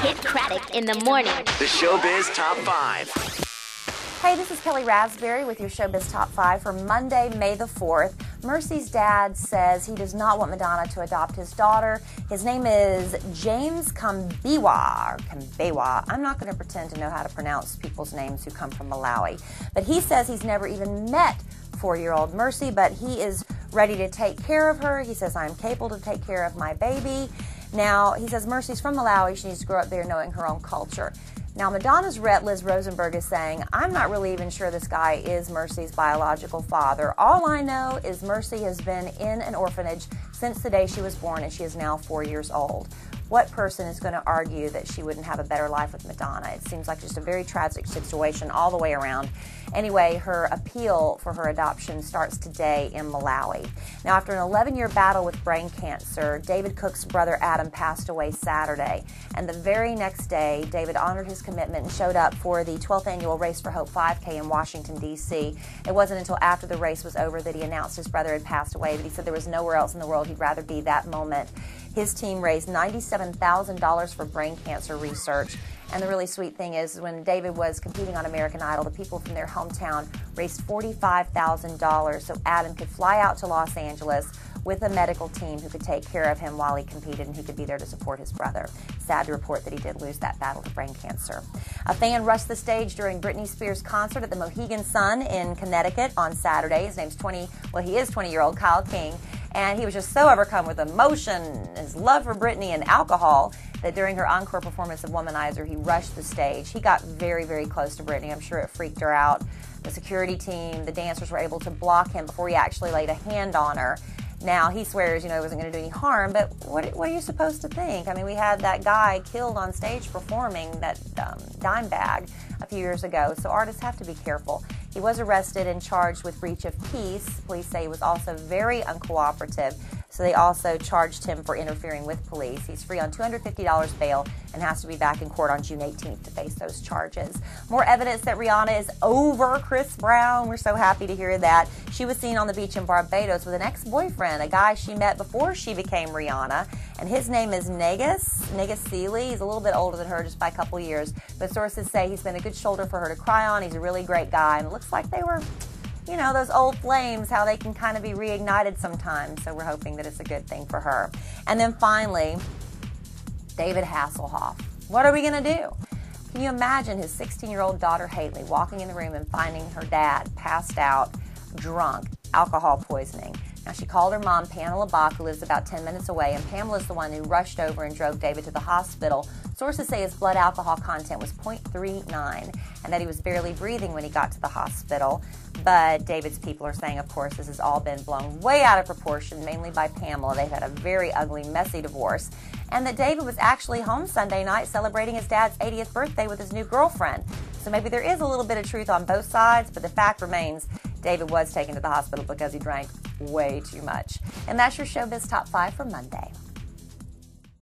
Kidd Kraddick in the morning. The Showbiz Top 5. Hey, this is Kellie Rasberry with your Showbiz Top 5 for Monday, May the 4th. Mercy's dad says he does not want Madonna to adopt his daughter. His name is James Kambiwa. I'm not going to pretend to know how to pronounce people's names who come from Malawi. But he says he's never even met 4-year-old Mercy, but he is ready to take care of her. He says, I'm capable to take care of my baby. Now, he says Mercy's from Malawi. She needs to grow up there knowing her own culture. Now, Madonna's rep, Liz Rosenberg, is saying, I'm not really even sure this guy is Mercy's biological father. All I know is Mercy has been in an orphanage since the day she was born, and she is now 4 years old. What person is going to argue that she wouldn't have a better life with Madonna? It seems like just a very tragic situation all the way around. Anyway, her appeal for her adoption starts today in Malawi. Now, after an 11-year battle with brain cancer, David Cook's brother Adam passed away Saturday. And the very next day, David honored his commitment and showed up for the 12th annual Race for Hope 5K in Washington, D.C. It wasn't until after the race was over that he announced his brother had passed away, but he said there was nowhere else in the world he'd rather be that moment. His team raised $97,000 for brain cancer research. And the really sweet thing is when David was competing on American Idol, the people from their hometown raised $45,000 so Adam could fly out to Los Angeles with a medical team who could take care of him while he competed, and he could be there to support his brother. Sad to report that he did lose that battle to brain cancer. A fan rushed the stage during Britney Spears' concert at the Mohegan Sun in Connecticut on Saturday. His name's 20-year-old Kyle King. And he was just so overcome with emotion, his love for Britney and alcohol, that during her encore performance of Womanizer, he rushed the stage. He got very, very close to Britney. I'm sure it freaked her out. The security team, the dancers were able to block him before he actually laid a hand on her. Now, he swears, he wasn't going to do any harm, but what are you supposed to think? I mean, we had that guy killed on stage performing that dime bag a few years ago, so artists have to be careful. He was arrested and charged with breach of peace. Police say he was also very uncooperative, so they also charged him for interfering with police. He's free on $250 bail and has to be back in court on June 18th to face those charges. More evidence that Rihanna is over Chris Brown. We're so happy to hear that. She was seen on the beach in Barbados with an ex-boyfriend, a guy she met before she became Rihanna, and his name is Negus Seeley. He's a little bit older than her, just by a couple years, but sources say he's been a good shoulder for her to cry on. He's a really great guy, and it looks like they were, those old flames, how they can kind of be reignited sometimes, so we're hoping that it's a good thing for her. And then finally, David Hasselhoff. What are we going to do? Can you imagine his 16-year-old daughter, Haley, walking in the room and finding her dad passed out, drunk, alcohol poisoning? Now, she called her mom, Pamela Bach, who lives about 10 minutes away, and Pamela's the one who rushed over and drove David to the hospital. Sources say his blood alcohol content was 0.39 and that he was barely breathing when he got to the hospital. But David's people are saying, of course, this has all been blown way out of proportion, mainly by Pamela. They've had a very ugly, messy divorce. And that David was actually home Sunday night celebrating his dad's 80th birthday with his new girlfriend. So maybe there is a little bit of truth on both sides, but the fact remains David was taken to the hospital because he drank way too much. And that's your Showbiz Top 5 for Monday.